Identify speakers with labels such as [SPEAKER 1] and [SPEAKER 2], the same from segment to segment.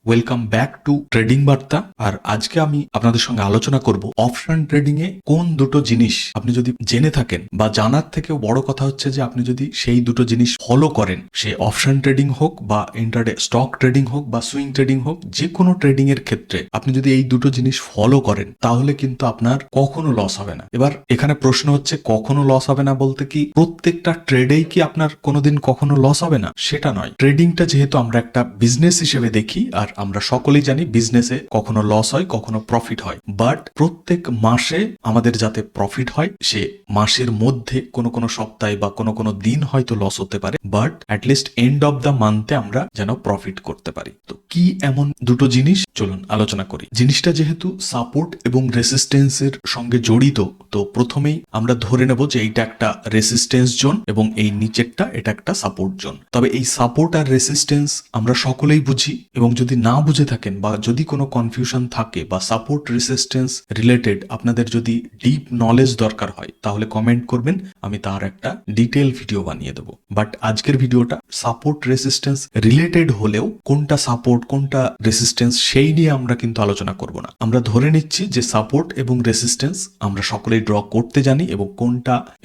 [SPEAKER 1] Welcome back to trading বার্তা। আর আজকে আমি আপনাদের সঙ্গে আলোচনা করব অপশন ট্রেডিং এ কোন দুটো জিনিস আপনি যদি জেনে থাকেন, বা জানার থেকেও বড় কথা হচ্ছে যে আপনি যদি সেই দুটো জিনিস ফলো করেন, সে অপশন ট্রেডিং হোক বা ইন্টারডে স্টক ট্রেডিং হোক বা সুইং ট্রেডিং হোক, যে কোনো ট্রেডিং এর ক্ষেত্রে আপনি যদি এই দুটো জিনিস ফলো করেন তাহলে কিন্তু আপনার কখনো লস হবে না। এবার এখানে প্রশ্ন হচ্ছে কখনো লস হবে না বলতে কি প্রত্যেকটা ট্রেডেই কি আপনার কোনোদিন কখনো লস হবে না? সেটা নয়। ট্রেডিংটা যেহেতু আমরা একটা বিজনেস হিসেবে দেখি, আর আমরা সকলেই জানি বিজনেসে কখনো লস হয় কখনো প্রফিট হয়, বাট প্রত্যেক মাসে আমাদের যাতে প্রফিট হয়, সে মাসের মধ্যে কোনো কোনো সপ্তাহে বা কোনো কোনো দিন হয়তো লস হতে পারে, but at least end of the মান্থে আমরা যেন প্রফিট করতে পারি। তো কি এমন দুটো জিনিস, চলুন আলোচনা করি। জিনিসটা যেহেতু সাপোর্ট এবং রেসিস্টেন্সের সঙ্গে জড়িত, তো প্রথমেই আমরা ধরে নেব যে এইটা একটা রেসিস্টেন্স জোন এবং এই নিচেরটা এটা একটা সাপোর্ট জোন। তবে এই সাপোর্ট আর রেসিস্টেন্স আমরা সকলেই বুঝি, এবং যদি না বুঝে থাকেন বা যদি কোনো কনফিউশন থাকে বা সাপোর্ট রেসিস্টেন্স রিলেটেড আপনাদের যদি ডিপ নলেজ দরকার হয় তাহলে কমেন্ট করবেন, আমি তার একটা ডিটেল ভিডিও বানিয়ে দেবো। বাট আজকের ভিডিওটা সাপোর্ট রেসিস্টেন্স রিলেটেড হলেও কোনটা সাপোর্ট কোনটা রেসিস্টেন্স সেই নিয়ে আমরা কিন্তু আলোচনা করব না। আমরা ধরে নিচ্ছি যে সাপোর্ট এবং রেসিস্টেন্স আমরা সকলেই ড্র করতে জানি,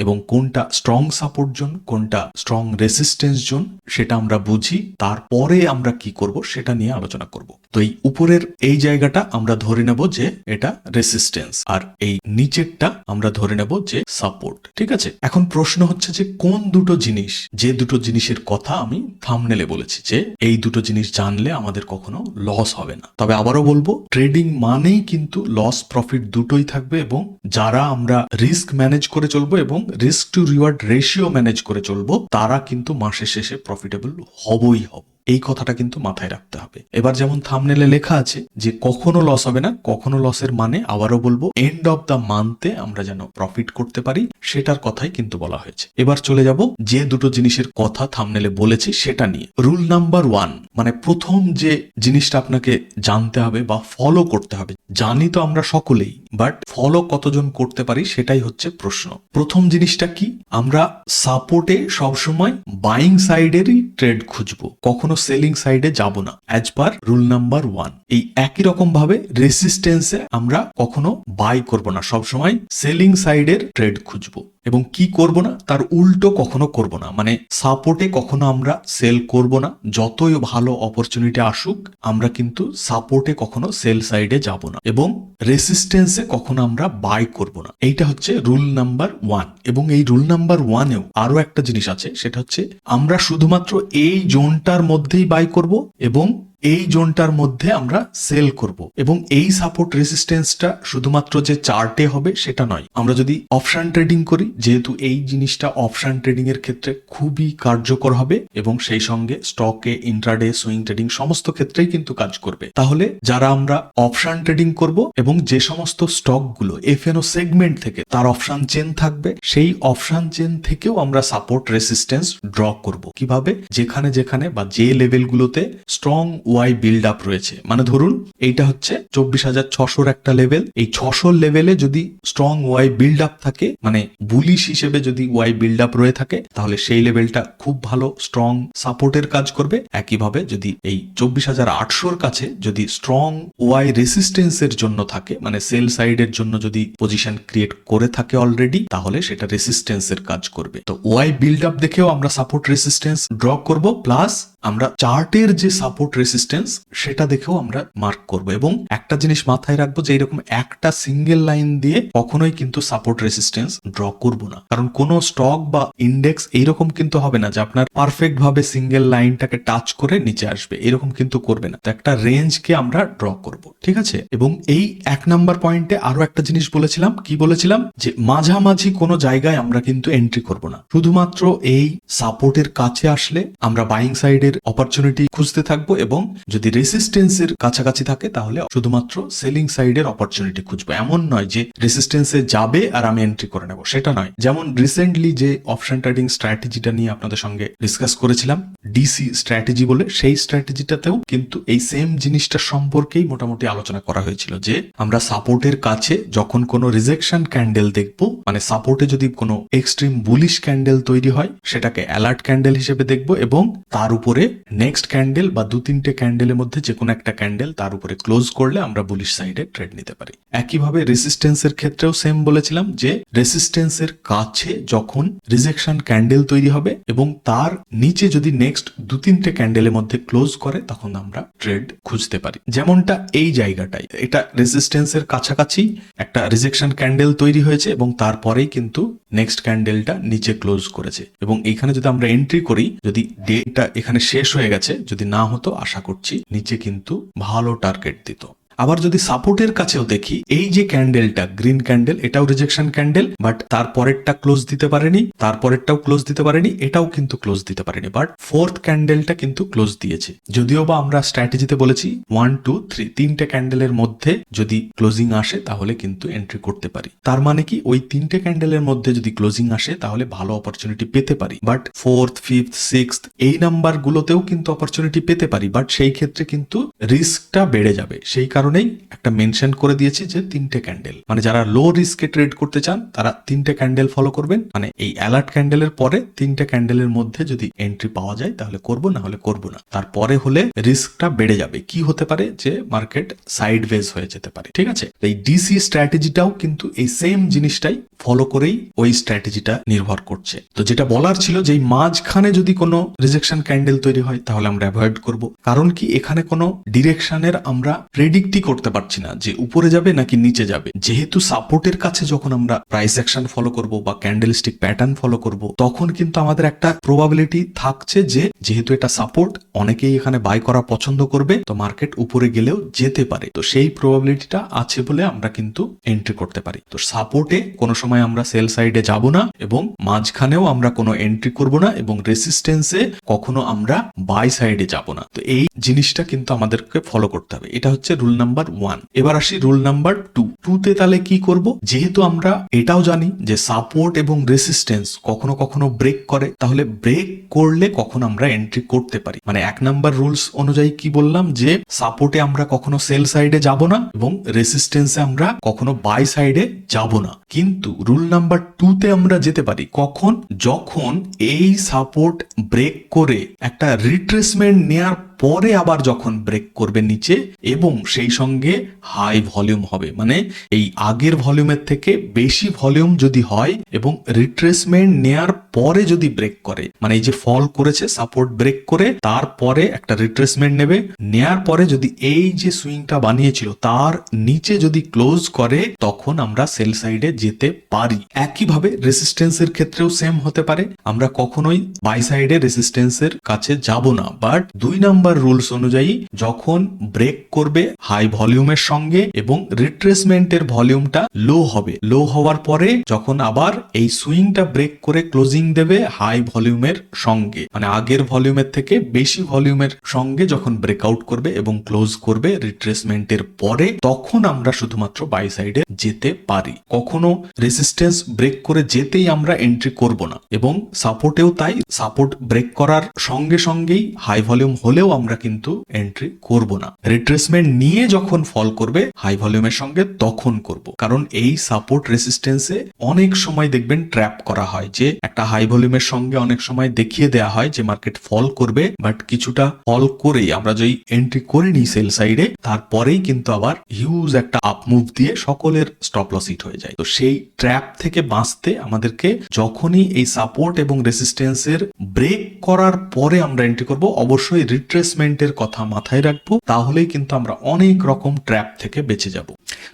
[SPEAKER 1] এবং কোনটা স্ট্রং সাপোর্ট জোন কোনটা স্ট্রং রেসিস্টেন্স জোন সেটা আমরা বুঝি, তারপরে আমরা কি করব সেটা নিয়ে আলোচনা করব। তো এই উপরের এই জায়গাটা আমরা ধরে নেব যে এটা রেসিস্টেন্স, আর এই নিচেরটা আমরা ধরে নেব যে সাপোর্ট। ঠিক আছে, এখন প্রশ্ন হচ্ছে যে কোন দুটো জিনিস, যে দুটো জিনিসের কথা আমি থাম্বনেলে বলেছি যে এই দুটো জিনিস জানলে আমাদের কখনো লস হবে না। তবে আবারও বলবো, ট্রেডিং মানেই কিন্তু লস প্রফিট দুটোই থাকবে, এবং যারা আমরা রিস্ক ম্যানেজ করে চলবো এবং risk to reward ratio manage করে চলবো তারা কিন্তু মাসের শেষে প্রফিটেবল হবই হব। এই কথাটা কিন্তু মাথায় রাখতে হবে। এবার যেমন থাম্বনেলে লেখা আছে যে কখনো লস হবে না, কখনো লসের মানে আবারও বলবো এন্ড অফ দ্য মান্থে আমরা যেন প্রফিট করতে পারি, সেটার কথাই কিন্তু বলা হয়েছে। এবার চলে যাব যে দুটো জিনিসের কথা থাম্বনেলে বলেছি সেটা নিয়ে। রুল নাম্বার 1, মানে প্রথম যে জিনিসটা আপনাকে জানতে হবে বা ফলো করতে হবে, জানি তো আমরা সকলেই, বাট ফলো কতজন করতে পারি সেটাই হচ্ছে প্রশ্ন। প্রথম জিনিসটা কি, আমরা সাপোর্টে সবসময় বাইং সাইডেরই ট্রেড খুঁজবো, কখনো সেলিং সাইডে যাব না, অ্যাজ পার রুল নাম্বার 1। এই একই রকম ভাবে রেসিস্টেন্সে আমরা কখনো বাই করব না, সবসময় সেলিং সাইডের ট্রেড খুঁজবো, এবং কি করব না তার উল্টো কখনো করব না। মানে সাপোর্টে কখনো আমরা সেল করব না, যতই ভালো অপরচুনিটি আসুক আমরা কিন্তু সাপোর্টে কখনো সেল সাইডে যাব না, এবং রেসিস্টেন্সে কখনো আমরা বাই করব না। এইটা হচ্ছে রুল নাম্বার 1। এবং এই রুল নাম্বার 1-এও আরো একটা জিনিস আছে, সেটা হচ্ছে আমরা শুধুমাত্র এই জোনটার মধ্যেই বাই করব এবং এই জোনটার মধ্যে আমরা সেল করব, এবং এই সাপোর্ট রেসিস্টেন্সটা শুধুমাত্র যে চার্টে হবে সেটা নয়। আমরা যদি অপশন ট্রেডিং করি, যেহেতু এই জিনিসটা অপশন ট্রেডিং এর ক্ষেত্রে খুবই কার্যকর হবে, এবং সেই সঙ্গে স্টকে ইন্ট্রাডে সুইং ট্রেডিং সমস্ত ক্ষেত্রেই কিন্তু কাজ করবে, তাহলে যারা আমরা অপশন ট্রেডিং করব এবং যে সমস্ত স্টকগুলো এফএনও সেগমেন্ট থেকে তার অপশন চেন থাকবে, সেই অপশন চেন থেকেও আমরা সাপোর্ট রেসিস্টেন্স ড্র করব। কিভাবে? যেখানে যেখানে বা যে লেভেলগুলোতে স্ট্রং ওয়াই বিল্ড আপ রয়েছে, মানে ধরুন এইটা হচ্ছে 24,600 একটা লেভেল, এই 600 লেভেলে যদি স্ট্রং ওয়াই বিল্ড আপ থাকে, মানে বুলিশ হিসেবে যদি ওয়াই বিল্ড আপ রয়ে থাকে, তাহলে সেই লেভেলটা খুব ভালো স্ট্রং সাপোর্টের কাজ করবে। একইভাবে যদি এই 24,800-র কাছে যদি স্ট্রং ওয়াই রেসিস্টেন্সের জন্য থাকে, মানে সেল সাইডের জন্য যদি পজিশন ক্রিয়েট করে থাকে অলরেডি, তাহলে সেটা রেসিস্টেন্সের কাজ করবে। তো ওয়াই বিল্ড আপ দেখেও আমরা সাপোর্ট রেসিস্টেন্স ড্র করব, প্লাস আমরা চার্টের যে সাপোর্ট রেসিস্টেন্স সেটা দেখেও আমরা মার্ক করব। এবং একটা জিনিস মাথায় রাখবো যে এরকম একটা সিঙ্গেল লাইন দিয়ে কখনোই কিন্তু সাপোর্ট রেসিস্টেন্স ড্র করব না, কারণ কোনো স্টক বা ইন্ডেক্স এইরকম কিন্তু হবে না যে আপনার পারফেক্ট ভাবে সিঙ্গেল লাইনটাকে টাচ করে নিচে আসবে, এরকম কিন্তু করবে না। তো একটা রেঞ্জকে আমরা ড্র করব, ঠিক আছে। এবং এই 1 নাম্বার পয়েন্টে আরো একটা জিনিস বলেছিলাম, কি বলেছিলাম, যে মাঝামাঝি কোনো জায়গায় আমরা কিন্তু এন্ট্রি করব না, শুধুমাত্র এই সাপোর্টের কাছে আসলে আমরা বাইং সাইডের অপরচুনিটি খুঁজতে থাকবো, এবং যদি রেসিস্টেন্সের কাছাকাছি থাকে তাহলে শুধুমাত্র সেলিং সাইডের অপরচুনিটি খুঁজবো। এমন নয় যে রেসিস্টেন্সে যাবে আর আমি এন্ট্রি করে নেব, সেটা নয়। যেমন রিসেন্টলি যে অপশন ট্রেডিং স্ট্র্যাটেজিটা নিয়ে আপনাদের সঙ্গে ডিসকাস করেছিলাম, ডিসি স্ট্র্যাটেজি বলে, সেই স্ট্র্যাটেজিটাতেও কিন্তু এই সেম জিনিসটা সম্পর্কেই মোটামুটি আলোচনা করা হয়েছিল, যে আমরা সাপোর্টের কাছে যখন কোনো রিজেকশন ক্যান্ডেল দেখবো, মানে সাপোর্টে যদি কোনো এক্সট্রিম বুলিশ ক্যান্ডেল তৈরি হয় সেটাকে অ্যালার্ট ক্যান্ডেল হিসেবে দেখবো, এবং তার উপরে নেক্সট ক্যান্ডেল বা 2-3টে ক্যান্ডেলের মধ্যে যে কোনো একটা ক্যান্ডেল তার উপরে ক্লোজ করলে আমরা বুলিশ সাইডে ট্রেড নিতে পারি। একইভাবে রেসিস্টেন্সের ক্ষেত্রেও সেম বলেছিলাম যে রেসিস্টেন্সের কাছে যখন রিজেকশন ক্যান্ডেল তৈরি হবে এবং তার নিচে যদি নেক্সট 2-3টে ক্যান্ডেলের মধ্যে ক্লোজ করে তখন আমরা ট্রেড খুঁজতে পারি। যেমনটা এই জায়গাটায় এটা রেসিস্টেন্সের কাছাকাছি একটা রিজেকশন ক্যান্ডেল তৈরি হয়েছে এবং তারপরেই কিন্তু নেক্সট ক্যান্ডেলটা নিচে ক্লোজ করেছে এবং এখানে যদি আমরা এন্ট্রি করি, যদি ডেটা এখানে শেষ হয়ে গেছে, যদি না হতো আশা করছি নিচে কিন্তু ভালো টার্গেট দিত। আবার যদি সাপোর্টের কাছেও দেখি, এই যে ক্যান্ডেলটা গ্রিন ক্যান্ডেল এটাও রিজেকশন ক্যান্ডেল, বাট তারপরেরটা ক্লোজ দিতে পারেনি, তারপরেরটাও ক্লোজ দিতে পারেনি, এটাও কিন্তু ক্লোজ দিতে পারেনি, বাট ফোর্থ ক্যান্ডেলটা কিন্তু ক্লোজ দিয়েছে। যদিও বা আমরা স্ট্র্যাটেজিতে বলেছি 1, 2, 3 তিনটে ক্যান্ডেলের মধ্যে যদি ক্লোজিং আসে তাহলে কিন্তু এন্ট্রি করতে পারি। তার মানে কি ওই তিনটে ক্যান্ডেলের মধ্যে যদি ক্লোজিং আসে তাহলে ভালো অপরচুনিটি পেতে পারি, বাট 4th, 5th, 6th এই নাম্বার গুলোতেও কিন্তু অপরচুনিটি পেতে পারি, বাট সেই ক্ষেত্রে কিন্তু রিস্কটা বেড়ে যাবে। সেই কারণেই একটা মেনশন করে দিয়েছি যে তিনটে ক্যান্ডেল, মানে যারা লো রিস্কে ট্রেড করতে চান তারা তিনটে ক্যান্ডেল ফলো করবেন, মানে এই অ্যালার্ট ক্যান্ডেলের পরে তিনটে ক্যান্ডেলের মধ্যে যদি এন্ট্রি পাওয়া যায় তাহলে করব, না হলে করব না। তারপরে হলে রিস্কটা বেড়ে যাবে। কি হতে পারে যে মার্কেট সাইডওয়েজ হয়ে যেতে পারে। ঠিক আছে, এই ডিসি স্ট্র্যাটেজিটাও কিন্তু এই সেম জিনিসটাই ফলো করেই ওই স্ট্র্যাটেজিটা নির্ভর করছে। তো যেটা বলার ছিল যে মাঝখানে যদি কোনো রিজেকশন ক্যান্ডেল তৈরি হয় তাহলে আমরা অ্যাভয়েড করব। কারণ কি এখানে কোনো ডিরেকশনের আমরা প্রেডিক্টই করতে পারছি না যে উপরে যাবে নাকি নিচে যাবে। যেহেতু সাপোর্টের কাছে যখন আমরা প্রাইস অ্যাকশন ফলো করব বা ক্যান্ডেলস্টিক প্যাটার্ন ফলো করব তখন কিন্তু আমাদের একটা প্রবাবিলিটি থাকছে যে যেহেতু এটা সাপোর্ট, অনেকেই এখানে বাই করা পছন্দ করবে, তো মার্কেট উপরে গেলেও যেতে পারে। তো সেই প্রবাবিলিটিটা আছে বলে আমরা কিন্তু এন্ট্রি করতে পারি। তো সাপোর্টে কোনো সময় আমরা সেল সাইডে যাব না এবং মাঝখানেও আমরা কোনো এন্ট্রি করব না এবং রেসিস্টেন্সে কখনো আমরা বাই সাইডে যাব না। তো এই জিনিসটা কিন্তু আমাদেরকে ফলো করতে হবে। এটা হচ্ছে রুল নাম্বার 1। এবার আসি রুল নাম্বার 2 তে। তাহলে কি করব? যেহেতু আমরা এটাও জানি যে সাপোর্ট এবং রেসিস্টেন্স কখনো কখনো ব্রেক করে, তাহলে ব্রেক করলে কখন আমরা এন্ট্রি করতে পারি। মানে 1 নাম্বার রুলস অনুযায়ী কি বললাম যে সাপোর্টে আমরা কখনো সেল সাইডে যাব না এবং রেসিস্টেন্সে আমরা কখনো বাই সাইডে যাব না। কিন্তু রুল নাম্বার 2 তে আমরা যেতে পারি কখন? যখন এই সাপোর্ট ব্রেক করে একটা রিট্রেসমেন্ট নেয়ার পরে আবার যখন ব্রেক করবে নিচে এবং সেই সঙ্গে হাই ভলিউম হবে, মানে এই আগের ভলিউমের থেকে বেশি ভলিউম যদি হয় এবং রিট্রেসমেন্ট নেয়ার পরে যদি ব্রেক করে, মানে এই যে ফল করেছে সাপোর্ট ব্রেক করে তারপরে একটা রিট্রেসমেন্ট নেবে, নেয়ার পরে যদি এই যে সুইংটা বানিয়েছিল তার নিচে যদি ক্লোজ করে তখন আমরা সেল সাইডে যেতে পারি। একইভাবে রেসিস্টেন্সের ক্ষেত্রেও সেম হতে পারে। আমরা কখনোই বাই সাইডে রেসিস্টেন্সের কাছে যাব না, বাট 2 নাম্বার রুলস অনুযায়ী যখন ব্রেক করবে হাই ভলিউমের সঙ্গে এবং রিট্রেসমেন্টের ভলিউমটা লো হবে, লো হওয়ার পরে যখন আবার এই সুইংটা ব্রেক করে ক্লোজিং দেবে হাই ভলিউমের সঙ্গে, মানে আগের ভলিউমের থেকে বেশি ভলিউমের সঙ্গে যখন ব্রেকআউট করবে এবং ক্লোজ করবে রিট্রেসমেন্টের পরে, তখন আমরা শুধুমাত্র বাই সাইডে যেতে পারি। কখনো রেসিস্টেন্স ব্রেক করে যেতেই আমরা এন্ট্রি করব না এবং সাপোর্টেও তাই। সাপোর্ট ব্রেক করার সঙ্গে সঙ্গেই হাই ভলিউম হলেও আমরা কিন্তু এন্ট্রি করব না। রিট্রেসমেন্ট নিয়ে যখন ফল করবে হাই ভলিউমের সঙ্গে তখন করব। কারণ এই সাপোর্ট রেসিস্টেন্সে অনেক সময় দেখবেন ট্র্যাপ করা হয় যে একটা হাই ভলিউমের সঙ্গে অনেক সময় দেখিয়ে দেয়া হয় যে মার্কেট ফল করবে, বাট কিছুটা ফল করেই আমরা যদি এন্ট্রি করে নিই সেল সাইডে তারপরেই কিন্তু আবার হিউজ একটা আপ মুভ দিয়ে সকলের স্টপ লস হিট হয়ে যায়। তো সেই ট্র্যাপ থেকে বাঁচতে আমাদেরকে যখনই এই সাপোর্ট এবং রেসিস্টেন্সের ব্রেক করার পরে আমরা এন্ট্রি করব, অবশ্যই রিট্রেসমেন্টের কথা মাথায় রাখবো, তাহলেই কিন্তু আমরা অনেক রকম ট্র্যাপ থেকে বেঁচে যাব।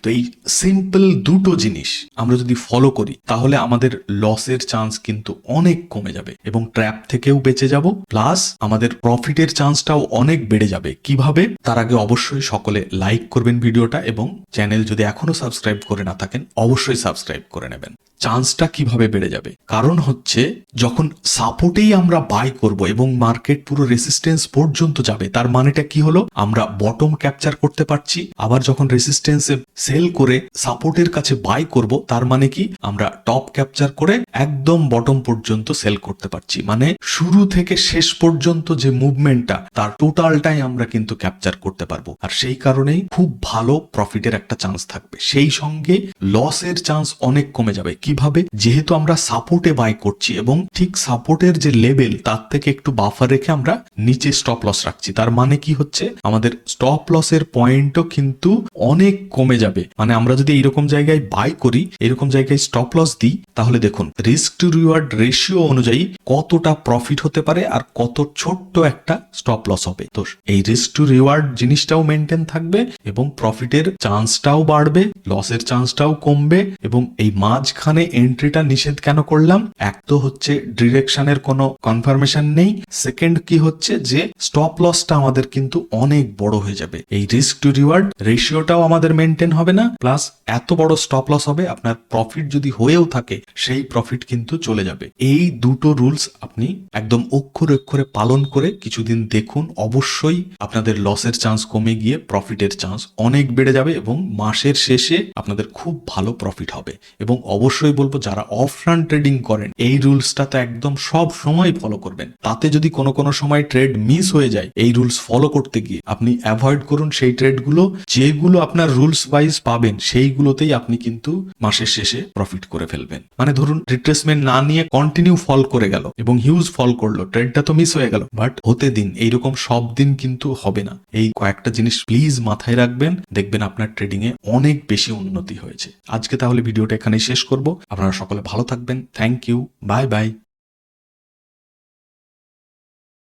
[SPEAKER 1] তো এই সিম্পল দুটো জিনিস আমরা যদি ফলো করি তাহলে আমাদের লসের চান্স কিন্তু অনেক কমে যাবে এবং ট্র্যাপ থেকেও বেঁচে যাব, প্লাস আমাদের প্রফিটের চান্সটাও অনেক বেড়ে যাবে। কিভাবে? তার আগে অবশ্যই সকলে লাইক করবেন ভিডিওটা এবং চ্যানেল যদি এখনো সাবস্ক্রাইব করে না থাকেন অবশ্যই সাবস্ক্রাইব করে নেবেন। চান্সটা কিভাবে বেড়ে যাবে? কারণ হচ্ছে যখন সাপোর্টেই আমরা বাই করব এবং মার্কেট পুরো রেসিস্টেন্স পর্যন্ত যাবে, তার মানেটা কি হলো? আমরা বটম ক্যাপচার করতে পারছি। আবার যখন রেসিস্টেন্সে সেল করে সাপোর্টের কাছে বাই করব, তার মানে কি? আমরা টপ ক্যাপচার করে একদম বটম পর্যন্ত সেল করতে পারছি। মানে শুরু থেকে শেষ পর্যন্ত যে মুভমেন্টটা তার টোটালটাই আমরা কিন্তু ক্যাপচার করতে পারবো। আর সেই কারণেই খুব ভালো প্রফিটের একটা চান্স থাকবে, সেই সঙ্গে লসের চান্স অনেক কমে যাবে। কিভাবে, যেহেতু আমরা সাপোর্টে বাই করছি এবং ঠিক সাপোর্টের যে লেভেল তার থেকে একটু বাফার রেখে আমরা নিচে স্টপ লস রাখছি, তার মানে কি হচ্ছে আমাদের স্টপ লসের পয়েন্টও কিন্তু অনেক কমে যাবে। মানে আমরা যদি এইরকম জায়গায় বাই করি, এরকম জায়গায় স্টপ লস দিই, তাহলে দেখুন রিস্ক টু রিওয়ার্ড রেশিও অনুযায়ী কতটা প্রফিট হতে পারে আর কত ছোট্ট একটা স্টপ লস হবে। তো এই রিস্ক টু রিওয়ার্ড জিনিসটাও মেনটেন থাকবে এবং প্রফিটের চান্সটাও বাড়বে, লসের চান্সটাও কমবে। এবং এই মাঝখানে এন্ট্রিটা নিষেধ কেন করলাম? এক তো হচ্ছে ডিরেকশনের কোনো কনফার্মেশন নেই, সেকেন্ড কি হচ্ছে যে স্টপ লসটা আমাদের কিন্তু অনেক বড় হয়ে যাবে, এই রিস্ক টু রিওয়ার্ড রেশিওটাও আমাদের মেনটেন হবে না, প্লাস এত বড় স্টপ লস হবে আপনার প্রফিট যদি হয়েও থাকে সেই প্রফিট কিন্তু চলে যাবে। এই দুটো রুলস আপনি একদম অক্ষরে অক্ষরে পালন করে কিছুদিন দেখুন, অবশ্যই আপনাদের লসের চান্স কমে গিয়ে প্রফিটের চান্স অনেক বেড়ে যাবে এবং মাসের শেষে আপনাদের খুব ভালো প্রফিট হবে। এবং অবশ্যই বলবো যারা অফলাইন ট্রেডিং করেন এই রুলসটা তো একদম সব সময় ফলো করবেন। তাতে যদি কোনো সময় ট্রেড মিস হয়ে যায় এই রুলস ফলো করতে গিয়ে, আপনি অ্যাভয়েড করুন সেই ট্রেডগুলো, যেগুলো আপনার রুলস ওয়াইজ পাবেন সেইগুলোতেই আপনি কিন্তু মাসের শেষে প্রফিট করে ফেলবেন। মানে ধরুন রিট্রেসমেন্ট না নিয়ে কন্টিনিউ ফল করে গেল এবং হিউজ ফল করলো, ট্রেডটা তো মিস হয়ে গেল, বাট হতে দিন, এইরকম সব দিন কিন্তু হবে না। এই কয়েকটা জিনিস প্লিজ মাথায় রাখবেন, দেখবেন আপনার ট্রেডিং এ অনেক বেশি উন্নতি হয়েছে। আজকে তাহলে ভিডিওটা এখানেই শেষ করব। আপনারা সকলে ভালো থাকবেন। Thank you, bye by.